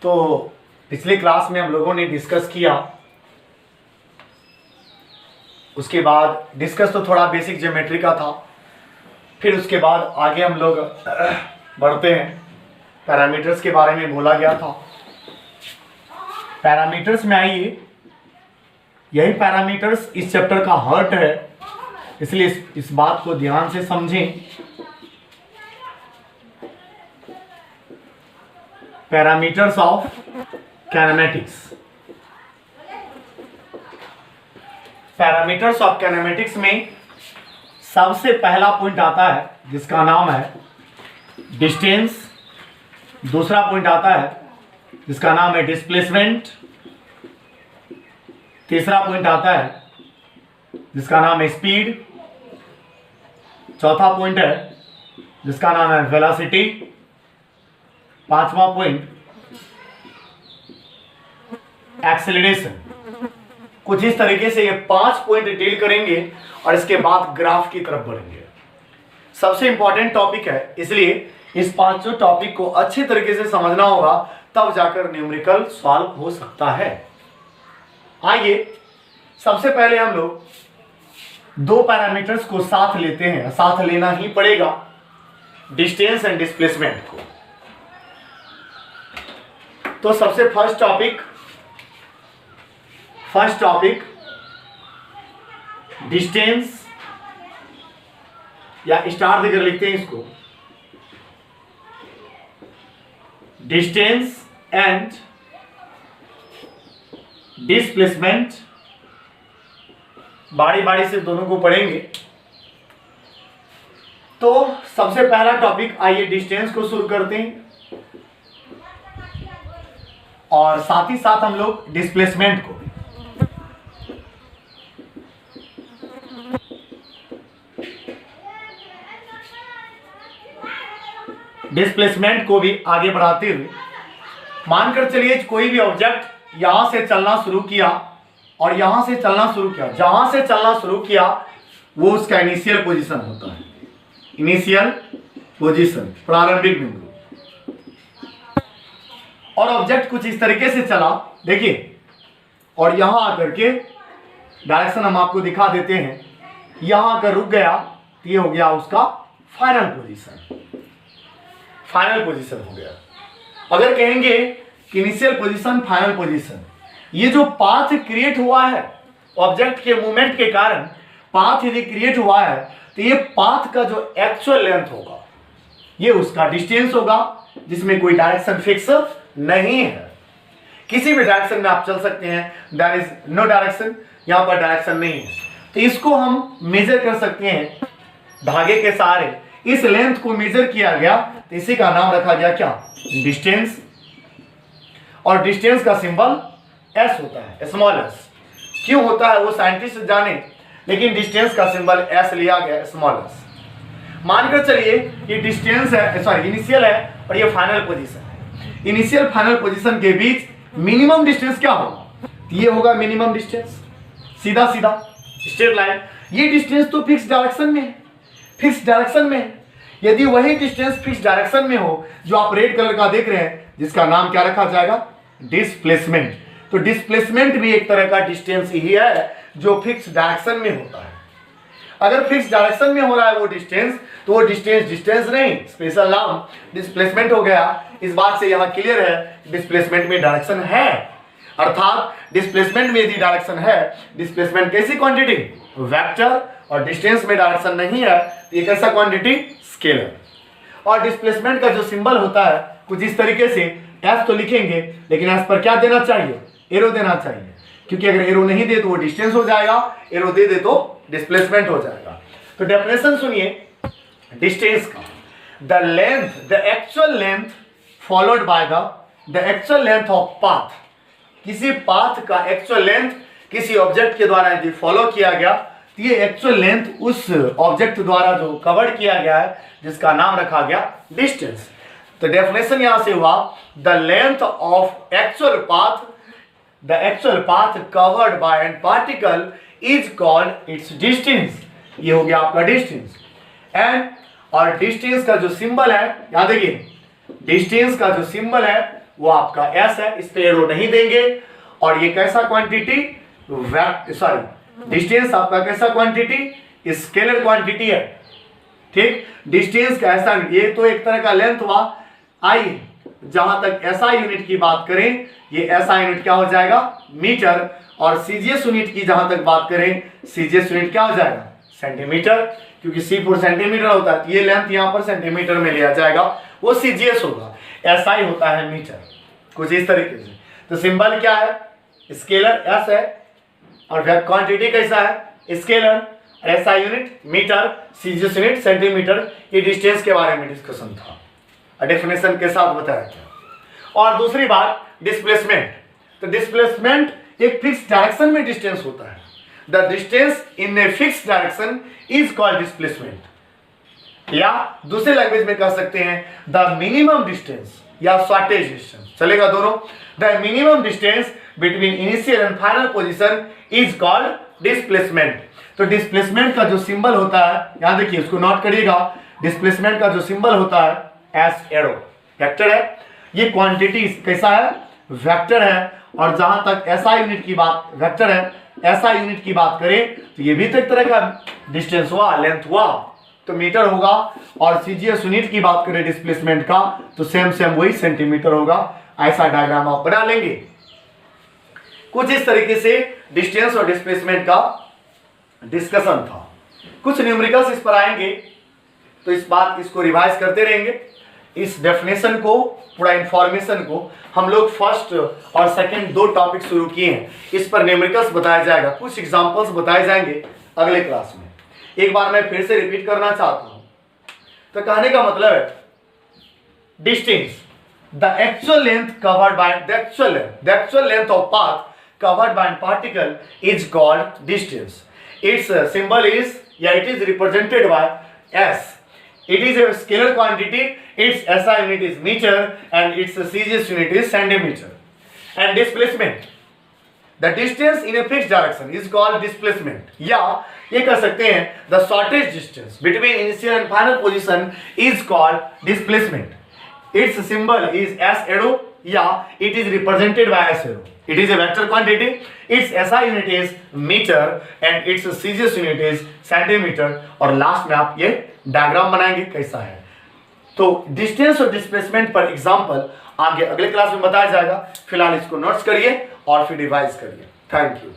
तो पिछले क्लास में हम लोगों ने डिस्कस किया, उसके बाद डिस्कस तो थोड़ा बेसिक ज्योमेट्री का था, फिर उसके बाद आगे हम लोग बढ़ते हैं। पैरामीटर्स के बारे में बोला गया था। पैरामीटर्स में आइए, यही पैरामीटर्स इस चैप्टर का हार्ट है, इसलिए इस बात को ध्यान से समझें। Parameters of kinematics. Parameters of kinematics में सबसे पहला पॉइंट आता है जिसका नाम है डिस्टेंस। दूसरा पॉइंट आता है जिसका नाम है डिस्प्लेसमेंट। तीसरा पॉइंट आता है जिसका नाम है स्पीड। चौथा पॉइंट है जिसका नाम है वेलोसिटी। पांचवा पॉइंट एक्सेलरेशन। कुछ इस तरीके से ये 5 पॉइंट डील करेंगे और इसके बाद ग्राफ की तरफ बढ़ेंगे। सबसे इंपॉर्टेंट टॉपिक है, इसलिए इस 5 टॉपिक को अच्छे तरीके से समझना होगा, तब जाकर न्यूमेरिकल सॉल्व हो सकता है। आइए सबसे पहले हम लोग 2 पैरामीटर्स को साथ लेते हैं, साथ लेना ही पड़ेगा, डिस्टेंस एंड डिस्प्लेसमेंट को। तो सबसे फर्स्ट टॉपिक डिस्टेंस, या स्टार देकर लिखते हैं इसको, डिस्टेंस एंड डिस्प्लेसमेंट। बारी बारी से दोनों को पढ़ेंगे। तो सबसे पहला टॉपिक, आइए डिस्टेंस को शुरू करते हैं और साथ ही साथ हम लोग डिस्प्लेसमेंट को भी। डिस्प्लेसमेंट को भी आगे बढ़ाते हुए मानकर चलिए कोई भी ऑब्जेक्ट यहां से चलना शुरू किया और यहां से चलना शुरू किया। जहां से चलना शुरू किया वो उसका इनिशियल पोजीशन होता है। इनिशियल पोजीशन, प्रारंभिक बिंदु। और ऑब्जेक्ट कुछ इस तरीके से चला, देखिए, और यहां आकर के डायरेक्शन हम आपको दिखा देते हैं। यहां आकर रुक गया तो ये हो गया उसका फाइनल पोजीशन। फाइनल पोजीशन हो गया। अगर कहेंगे कि इनिशियल पोजीशन, फाइनल पोजीशन, ये जो पाथ क्रिएट हुआ है ऑब्जेक्ट के मूवमेंट के कारण, पाथ यदि क्रिएट हुआ है तो ये पाथ का जो एक्चुअल लेंथ होगा ये उसका डिस्टेंस होगा, जिसमें कोई डायरेक्शन फिक्स नहीं है। किसी भी डायरेक्शन में आप चल सकते हैं, देयर इज नो डायरेक्शन, यहां पर डायरेक्शन नहीं है। तो इसको हम मेजर कर सकते हैं धागे के सहारे। इस लेंथ को मेजर किया गया तो इसी का नाम रखा गया क्या, डिस्टेंस। और डिस्टेंस का सिंबल एस होता है, स्मॉल एस। क्यों होता है वो साइंटिस्ट जाने, लेकिन डिस्टेंस का सिंबल एस लिया गया, स्मॉल एस। मानकर चलिए ये डिस्टेंस है, सॉरी इनिशियल है और ये फाइनल पोजीशन है। इनिशियल फाइनल पोजीशन के बीच मिनिमम डिस्टेंस क्या होगा, ये होगा मिनिमम डिस्टेंस, सीधा सीधा स्ट्रेट लाइन। ये डिस्टेंस तो फिक्स डायरेक्शन में है, फिक्स डायरेक्शन में है। यदि वही डिस्टेंस फिक्स डायरेक्शन में हो जो आप रेड कलर का देख रहे हैं, जिसका नाम क्या रखा जाएगा, डिस्प्लेसमेंट। तो डिस्प्लेसमेंट भी एक तरह का डिस्टेंस ही है जो फिक्स डायरेक्शन में होता है। अगर फिक्स डायरेक्शन में हो रहा है वो डिस्टेंस, तो वो डिस्टेंस नहीं, स्पेशल नाम डिस्प्लेसमेंट हो गया। इस बात से यहां क्लियर है डिस्प्लेसमेंट में डायरेक्शन है, अर्थात डिस्प्लेसमेंट में यदि डायरेक्शन है, डिस्प्लेसमेंट कैसी क्वांटिटी, वेक्टर, और डिस्टेंस में डायरेक्शन नहीं है तो ये कैसा क्वांटिटी, स्केलर। और डिस्प्लेसमेंट का जो सिंबल होता है कुछ इस तरीके से, एस तो लिखेंगे लेकिन एस पर क्या देना चाहिए, एरो देना चाहिए, क्योंकि अगर एरो नहीं दे तो वो डिस्टेंस हो जाएगा, एरो दे दे तो डिस्प्लेसमेंट हो जाएगा। तो डेफिनेशन सुनिए डिस्टेंस का, the length, the actual length followed by the actual length of path. किसी पाथ का एक्चुअल लेंथ किसी ऑब्जेक्ट के द्वारा यदि फॉलो किया गया तो ये एक्चुअल लेंथ उस ऑब्जेक्ट द्वारा जो कवर किया गया है, जिसका नाम रखा गया डिस्टेंस। तो डेफिनेशन यहां से हुआ, the length of actual path, the actual path covered by an particle is called its distance. ये हो गया आपका डिस्टेंस। एंड और डिस्टेंस का जो सिंबल है, याद देखिए डिस्टेंस का जो सिंबल है वो आपका एस है, इस पे एरो नहीं देंगे। और ये कैसा क्वांटिटी, सॉरी डिस्टेंस आपका कैसा क्वांटिटी, स्केलर क्वांटिटी है। ठीक, डिस्टेंस का ऐसा, ये तो एक तरह का लेंथ हुआ आई। जहां तक एसआई यूनिट की बात करें, ये एसआई यूनिट क्या हो जाएगा, मीटर। और सीजीएस यूनिट की जहां तक बात करें, सीजीएस यूनिट क्या हो जाएगा, सेंटीमीटर, क्योंकि सी फॉर सेंटीमीटर होता है, तो ये लेंथ यहां पर सेंटीमीटर में लिया जाएगा, वो सीजीएस होगा। एसआई होता है मीटर, कुछ इस तरीके से। तो सिंबल क्या है, स्केलर एस है, और क्वांटिटी कैसा है, scalar, SI unit metre, CGS unit centimetre. ये डिस्टेंस के बारे में डिस्कशन था, डेफिनेशन के साथ बताया गया। और दूसरी बात डिस्प्लेसमेंट। तो डिस्प्लेसमेंट एक फिक्स डायरेक्शन में डिस्टेंस होता है। The distance in a fix direction is called displacement, या दूसरे लैंग्वेज में कह सकते हैं द मिनिमम डिस्टेंस या शॉर्टेज डिस्टेंस, चलेगा दोनों। The minimum distance between initial and final position is called displacement. तो डिस्प्लेसमेंट का जो सिंबल होता है, यहां देखिए, इसको नोट करिएगा, डिस्प्लेसमेंट का जो सिंबल होता है एस एरो, वेक्टर है। ये क्वांटिटी कैसा है, वेक्टर है। और जहां तक एसआई यूनिट की बात, वेक्टर है, एसआई यूनिट की बात करें तो ये भी तो एक तरह का डिस्टेंस हुआ, लेंथ हुआ, तो मीटर होगा। और सीजीएस यूनिट की बात करें डिस्प्लेसमेंट का, तो सेम वही सेंटीमीटर होगा। ऐसा डायग्राम आप बना लेंगे। कुछ इस तरीके से डिस्टेंस और डिस्प्लेसमेंट का डिस्कशन था। कुछ न्यूमेरिकल्स इस पर आएंगे, तो इस बात इसको रिवाइज करते रहेंगे। इस डेफिनेशन को, पूरा इंफॉर्मेशन को हम लोग फर्स्ट और सेकंड दो टॉपिक शुरू किए हैं, इस पर न्यूमेरिकल्स बताया जाएगा, कुछ एग्जांपल्स बताए जाएंगे अगले क्लास में। एक बार मैं फिर से रिपीट करना चाहता हूं। तो कहने का मतलब है distance, the actual length covered by the actual length of path covered by a particle is called distance. Its symbol is, it is represented by S. It is a scalar quantity. Its SI unit is meter and its CGS unit is centimeter. And displacement, the distance in a fixed direction is called displacement. या ये कह सकते हैं the shortest distance between initial and final position is called displacement. Its symbol is S arrow. Yeah, it is represented by S arrow. It is a vector quantity. Its SI unit is meter and its CGS unit is centimeter. और last में आप ये diagram बनाएंगे कैसा है। तो distance और displacement पर एग्जांपल आगे अगले क्लास में बताया जाएगा। फिलहाल इसको नोट्स करिए और फिर रिवाइज करिए। Thank you.